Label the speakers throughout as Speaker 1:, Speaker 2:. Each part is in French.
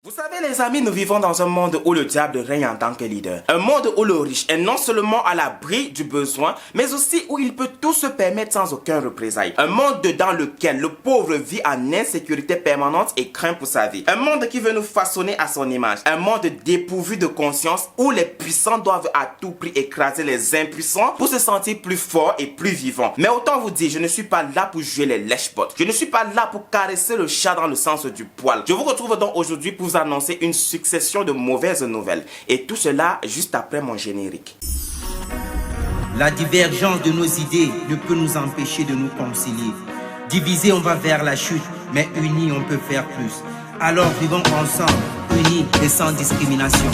Speaker 1: Vous savez les amis, nous vivons dans un monde où le diable règne en tant que leader. Un monde où le riche est non seulement à l'abri du besoin, mais aussi où il peut tout se permettre sans aucun représailles. Un monde dans lequel le pauvre vit en insécurité permanente et craint pour sa vie. Un monde qui veut nous façonner à son image. Un monde dépourvu de conscience où les puissants doivent à tout prix écraser les impuissants pour se sentir plus forts et plus vivants. Mais autant vous dire, je ne suis pas là pour jouer les lèche-bottes. Je ne suis pas là pour caresser le chat dans le sens du poil. Je vous retrouve donc aujourd'hui pour vous annoncer une succession de mauvaises nouvelles. Et tout cela juste après mon générique.
Speaker 2: La divergence de nos idées ne peut nous empêcher de nous concilier. Divisés, on va vers la chute, mais unis, on peut faire plus. Alors vivons ensemble, unis et sans discrimination.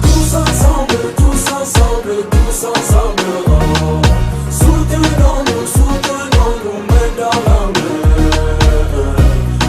Speaker 3: Tous ensemble, tous ensemble, tous ensemble. Oh. Soutenons-nous, soutenons-nous, main dans la main.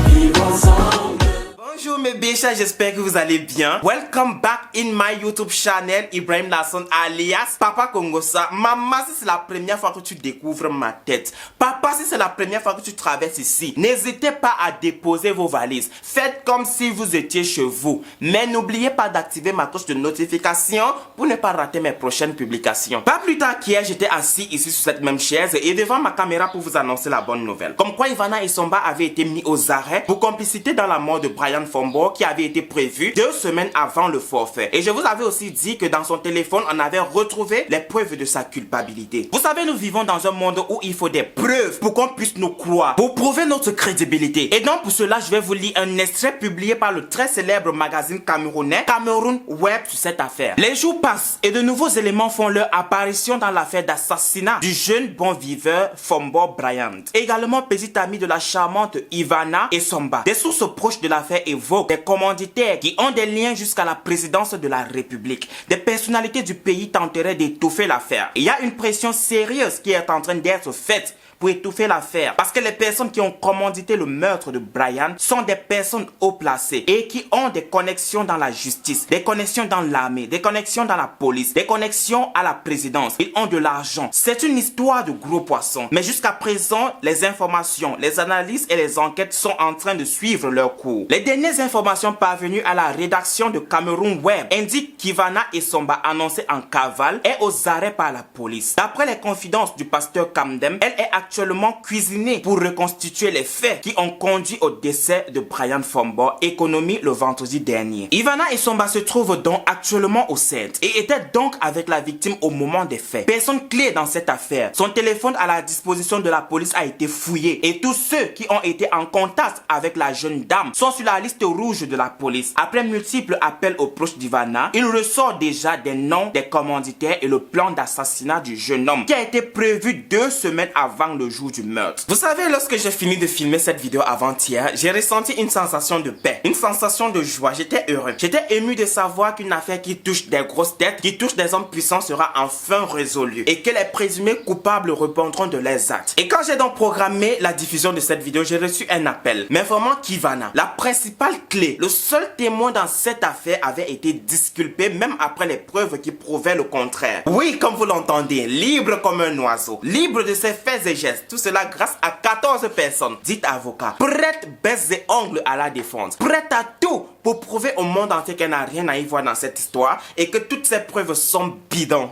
Speaker 3: Vivons ensemble.
Speaker 1: Bonjour mes bichas, j'espère que vous allez bien. Welcome back in my YouTube channel, Ibrahim Lasson alias Papa Kongosa. Maman, si c'est la première fois que tu découvres ma tête. Papa, si c'est la première fois que tu traverses ici, n'hésitez pas à déposer vos valises. Faites comme si vous étiez chez vous. Mais n'oubliez pas d'activer ma cloche de notification pour ne pas rater mes prochaines publications. Pas plus tard qu'hier, j'étais assis ici sur cette même chaise et devant ma caméra pour vous annoncer la bonne nouvelle. Comme quoi Ivana et Somba avaient été mis aux arrêts pour complicité dans la mort de Brian Fombo qui avait été prévu 2 semaines avant le forfait. Et je vous avais aussi dit que dans son téléphone, on avait retrouvé les preuves de sa culpabilité. Vous savez, nous vivons dans un monde où il faut des preuves pour qu'on puisse nous croire, pour prouver notre crédibilité. Et donc pour cela, je vais vous lire un extrait publié par le très célèbre magazine camerounais Cameroun Web sur cette affaire. Les jours passent et de nouveaux éléments font leur apparition dans l'affaire d'assassinat du jeune bon viveur Fombo Bryant. Également petit ami de la charmante Ivana et Somba. Des sources proches de l'affaire évoquent des commanditaires qui ont des liens jusqu'à la présidence de la République. Des personnalités du pays tenteraient d'étouffer l'affaire. Il y a une pression sérieuse qui est en train d'être faite pour étouffer l'affaire. Parce que les personnes qui ont commandité le meurtre de Brian sont des personnes haut placées et qui ont des connexions dans la justice, des connexions dans l'armée, des connexions dans la police, des connexions à la présidence. Ils ont de l'argent. C'est une histoire de gros poissons. Mais jusqu'à présent, les informations, les analyses et les enquêtes sont en train de suivre leur cours. Les dernières informations parvenues à la rédaction de Cameroun Web indiquent qu'Ivana et Somba, annoncés en cavale, est aux arrêts par la police. D'après les confidences du pasteur Kamdem, elle est actuellement cuisinée pour reconstituer les faits qui ont conduit au décès de Brian Fombo, économie le vendredi dernier. Ivana et Somba se trouvent donc actuellement au centre et étaient donc avec la victime au moment des faits. Personne clé dans cette affaire. Son téléphone à la disposition de la police a été fouillé et tous ceux qui ont été en contact avec la jeune dame sont sur la liste rouge de la police. Après multiples appels aux proches d'Ivana, il ressort déjà des noms des commanditaires et le plan d'assassinat du jeune homme qui a été prévu 2 semaines avant le jour du meurtre. Vous savez, lorsque j'ai fini de filmer cette vidéo avant-hier, j'ai ressenti une sensation de paix, une sensation de joie. J'étais heureux. J'étais ému de savoir qu'une affaire qui touche des grosses têtes, qui touche des hommes puissants sera enfin résolue et que les présumés coupables répondront de leurs actes. Et quand j'ai donc programmé la diffusion de cette vidéo, j'ai reçu un appel m'informant qu'Ivana, la principale clé, le seul témoin dans cette affaire, avait été disculpé même après les preuves qui prouvaient le contraire. Oui, comme vous l'entendez, libre comme un oiseau, libre de ses faits et gestes. Tout cela grâce à 14 personnes, dites avocats, prêtes baisse et ongles à la défense, prêtes à tout pour prouver au monde entier qu'elle n'a rien à y voir dans cette histoire et que toutes ces preuves sont bidons.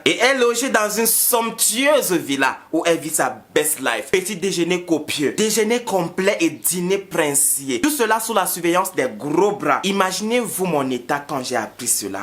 Speaker 1: Et elle est logée dans une somptueuse villa où elle vit sa best life. Petit déjeuner copieux, déjeuner complet et dîner princier. Tout cela sous la surveillance des gros bras. Imaginez-vous mon état quand j'ai appris cela.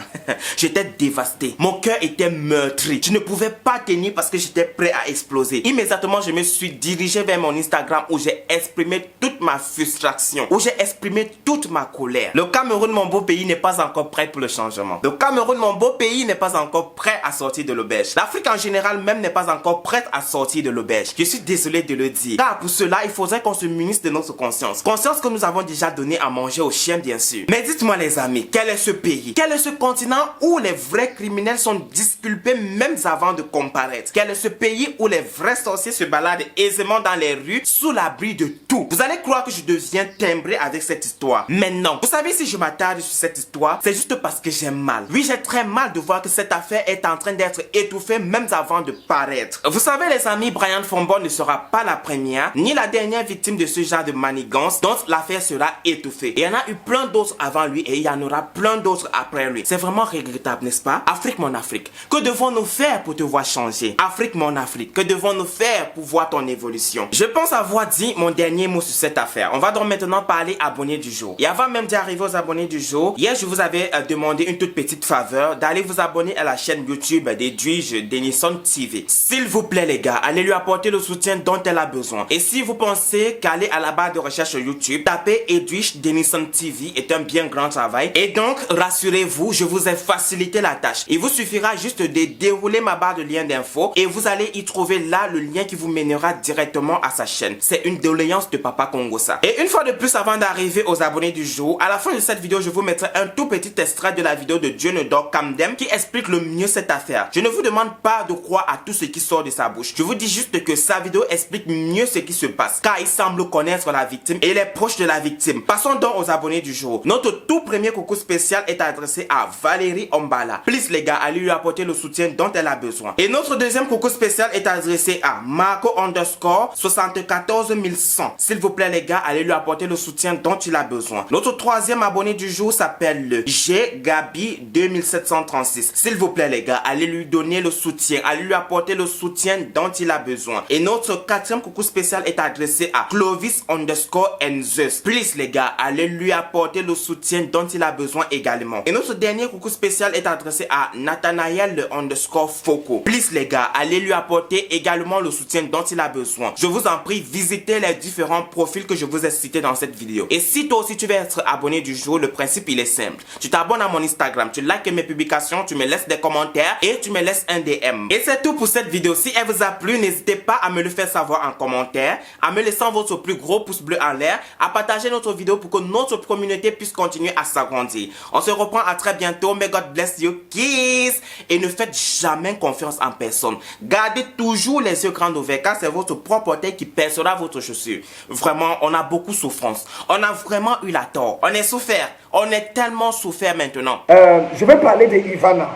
Speaker 1: J'étais dévasté. Mon cœur était meurtri. Je ne pouvais pas tenir parce que j'étais prêt à exploser. Immédiatement, je me suis dirigé vers mon Instagram où j'ai exprimé toute ma frustration, où j'ai exprimé toute ma colère. Le Cameroun, mon beau pays, n'est pas encore prêt pour le changement. Le Cameroun, mon beau pays, n'est pas encore prêt à sortir de l'auberge. L'Afrique en général même n'est pas encore prête à sortir de l'auberge. Je suis désolé de le dire. Car pour cela, il faudrait qu'on se munisse de notre conscience. Conscience que nous avons déjà donné à manger aux chiens, bien sûr. Mais dites-moi les amis, quel est ce pays? Quel est ce continent où les vrais criminels sont disculpés même avant de comparaître? Quel est ce pays où les vrais sorciers se baladent aisément dans les rues sous l'abri de tout. Vous allez croire que je deviens timbré avec cette histoire. Mais non. Vous savez, si je m'attarde sur cette histoire, c'est juste parce que j'ai mal. Oui, j'ai très mal de voir que cette affaire est en train d'être étouffée même avant de paraître. Vous savez, les amis, Brian Fombo ne sera pas la première ni la dernière victime de ce genre de manigance dont l'affaire sera étouffée. Et il y en a eu plein d'autres avant lui et il y en aura plein d'autres après lui. C'est vraiment regrettable, n'est-ce pas? Afrique, mon Afrique, que devons-nous faire pour te voir changer? Afrique, mon Afrique, que devons-nous faire pour voir ton évolution? Je pense avoir dit mon dernier mot sur cette affaire. On va donc maintenant parler abonnés du jour. Et avant même d'y arriver aux abonnés du jour, hier je vous avais demandé une toute petite faveur d'aller vous abonner à la chaîne YouTube d'Edwige Denison TV. S'il vous plaît les gars, allez lui apporter le soutien dont elle a besoin. Et si vous pensez qu'aller à la barre de recherche sur YouTube, taper Edwige Denison TV est un bien grand travail. Et donc, rassurez-vous, je vous ai facilité la tâche. Il vous suffira juste de dérouler ma barre de lien d'infos et vous allez y trouver là le lien qui vous mènera directement à sa chaîne. C'est une doléance de Papa Congossa. Et une fois de plus, avant d'arriver aux abonnés du jour, à la fin de cette vidéo, je vous mettrai un tout petit extrait de la vidéo de Dieu ne dort Kamdem qui explique le mieux cette affaire. Je ne vous demande pas de croire à tout ce qui sort de sa bouche. Je vous dis juste que sa vidéo explique mieux ce qui se passe, car il semble connaître la victime et les proches de la victime. Passons donc aux abonnés du jour. Notre tout premier coucou spécial est adressé à Valérie Ombala. Please les gars, allez lui apporter le soutien dont elle a besoin. Et notre deuxième coucou spécial est adressé à Marco_74100. S'il vous plaît les gars, allez lui apporter le soutien dont il a besoin. Notre troisième abonné du jour s'appelle le G Gabi 2736. S'il vous plaît les gars, allez lui donner le soutien, allez lui apporter le soutien dont il a besoin. Et notre quatrième coucou spécial est adressé à Clovis_Enzeus. Please les gars, allez lui apporter le soutien dont il a besoin également. Et notre dernier coucou spécial est adressé à Nathanael_Foco. Please les gars, allez lui apporter également le soutien dont il a besoin. Je vous en prie, visitez les différents profils que je vous ai cités dans cette vidéo. Et si toi aussi tu veux être abonné du jour, le principe il est simple. Tu t'abonnes à mon Instagram, tu likes mes publications, tu me laisses des commentaires et tu me laisses un DM. Et c'est tout pour cette vidéo. Si elle vous a plu, n'hésitez pas à me le faire savoir en commentaire, à me laisser votre plus gros pouce bleu en l'air, à partager notre vidéo pour que notre communauté puisse continuer à s'agrandir. On se reprend à très bientôt. May God bless you. Kiss. Et ne faites jamais confiance en personne. Gardez toujours les yeux grands ouverts car c'est votre propre tête qui percera votre chaussure. Vraiment, on a beaucoup de souffrance. On a vraiment eu la tort. On est souffert. On est tellement souffert maintenant.
Speaker 4: Je vais parler de Ivana.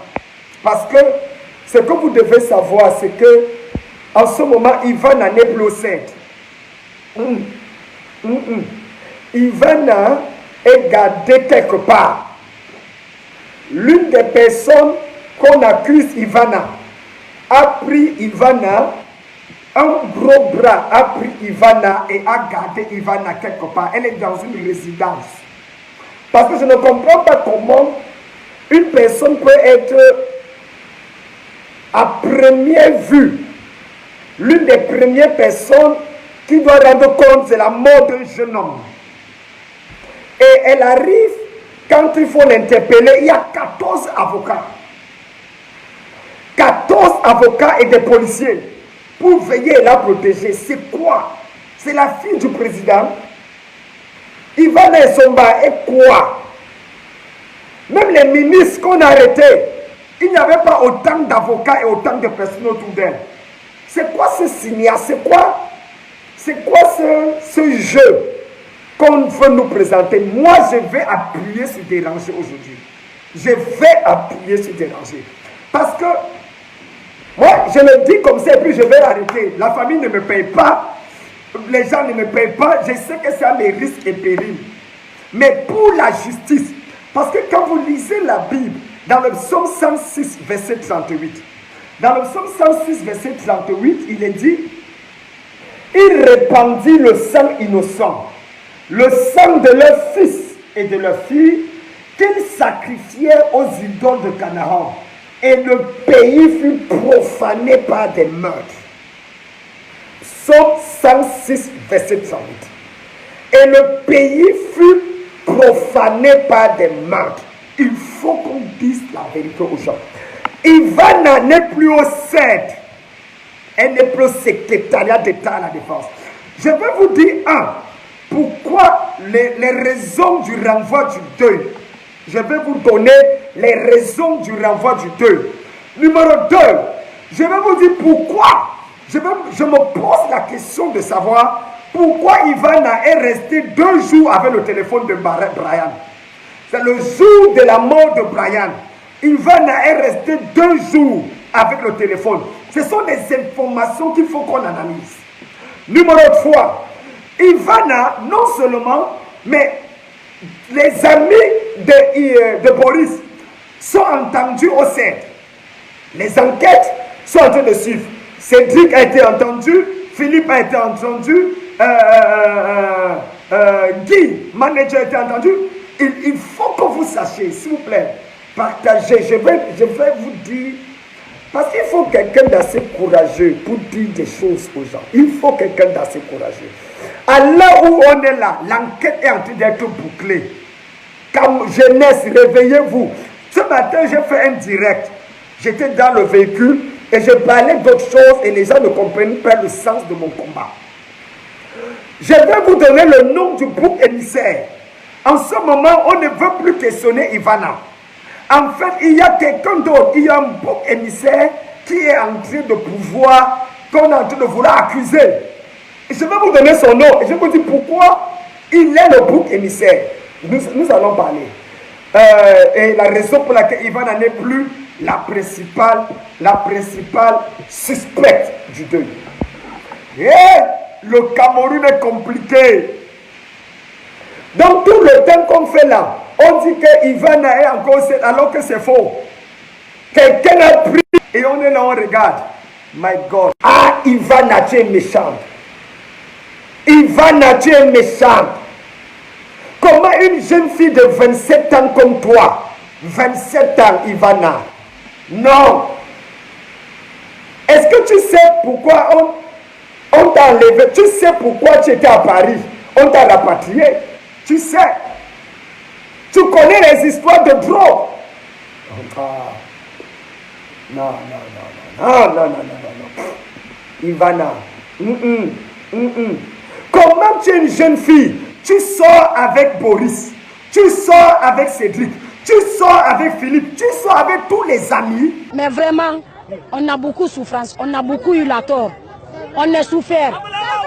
Speaker 4: Parce que ce que vous devez savoir, c'est que en ce moment, Ivana n'est plus au centre. Ivana est gardée quelque part. L'une des personnes qu'on accuse Ivana a pris Ivana, un gros bras a pris Ivana et a gardé Ivana quelque part. Elle est dans une résidence. Parce que je ne comprends pas comment une personne peut être à première vue l'une des premières personnes qui doit rendre compte de la mort d'un jeune homme. Et elle arrive, quand il faut l'interpeller, il y a 14 avocats. 14 avocats et des policiers pour veiller et la protéger. C'est quoi? C'est la fille du président. Ivana Essomba est quoi? Même les ministres qu'on a arrêtés, il n'y avait pas autant d'avocats et autant de personnes autour d'elle. C'est quoi ce signal? C'est quoi ce jeu qu'on veut nous présenter? Moi, je vais appuyer sur déranger aujourd'hui. Je vais appuyer sur déranger. Parce que moi, je le dis comme ça et puis je vais arrêter. La famille ne me paye pas. Les gens ne me payent pas. Je sais que c'est à mes risques et périls. Mais pour la justice, parce que quand vous lisez la Bible, dans le psaume 106, verset 38, dans le psaume 106, verset 38, il est dit: il répandit le sang innocent, le sang de leurs fils et de leurs filles, qu'ils sacrifièrent aux idoles de Canaan, et le pays fut profané par des meurtres. Psaume 106, verset 38. Et le pays fut profané par des meurtres. Il faut qu'on dise la vérité aux gens. Ivana n'est plus au CED. Elle n'est plus au secrétariat d'État à la défense. Je vais vous dire pourquoi les raisons du renvoi du deuil. Je vais vous donner les raisons du renvoi du deuil. Numéro 2, je vais vous dire pourquoi. Je me pose la question de savoir pourquoi Ivana est restée 2 jours avec le téléphone de Brian. C'est le jour de la mort de Brian. Ivana est restée 2 jours avec le téléphone. Ce sont des informations qu'il faut qu'on analyse. Numéro 3, Ivana, non seulement, mais les amis de Boris sont entendus au centre. Les enquêtes sont en train de suivre. Cédric a été entendu, Philippe a été entendu, Guy, manager, a été entendu. Il faut que vous sachiez, s'il vous plaît, partagez. Je vais vous dire, parce qu'il faut quelqu'un d'assez courageux pour dire des choses aux gens. Il faut quelqu'un d'assez courageux. À l'heure où on est là, l'enquête est en train d'être bouclée. Comme jeunesse, réveillez-vous. Ce matin, j'ai fait un direct. J'étais dans le véhicule et je parlais d'autres choses et les gens ne comprennent pas le sens de mon combat. Je vais vous donner le nom du bouc émissaire. En ce moment, on ne veut plus questionner Ivana. En fait, il y a quelqu'un d'autre. Il y a un bouc émissaire qui est en train de pouvoir, qu'on est en train de vouloir accuser. Et je vais vous donner son nom. Et je vais vous dire pourquoi il est le bouc émissaire. Nous allons parler. Et la raison pour laquelle Ivana n'est plus la principale suspecte du deuil. Et le Cameroun est compliqué. Donc tout le temps qu'on fait là, on dit que Ivana est encore alors que c'est faux. Quelqu'un a pris et on est là, on regarde. My God. Ah, Ivana, tu es méchante. Ivana, tu es méchante. Comment une jeune fille de 27 ans comme toi, 27 ans, Ivana, non. Est-ce que tu sais pourquoi on t'a enlevé? Tu sais pourquoi tu étais à Paris? On t'a rapatrié. Tu sais. Tu connais les histoires de drogue. Non. Ivana. Comment tu es une jeune fille? Tu sors avec Boris. Tu sors avec Cédric. Tu sors avec Philippe. Tu sors avec tous les amis.
Speaker 5: Mais vraiment, on a beaucoup de souffrance. On a beaucoup eu la tort. On est souffert.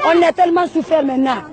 Speaker 5: On est tellement souffert maintenant.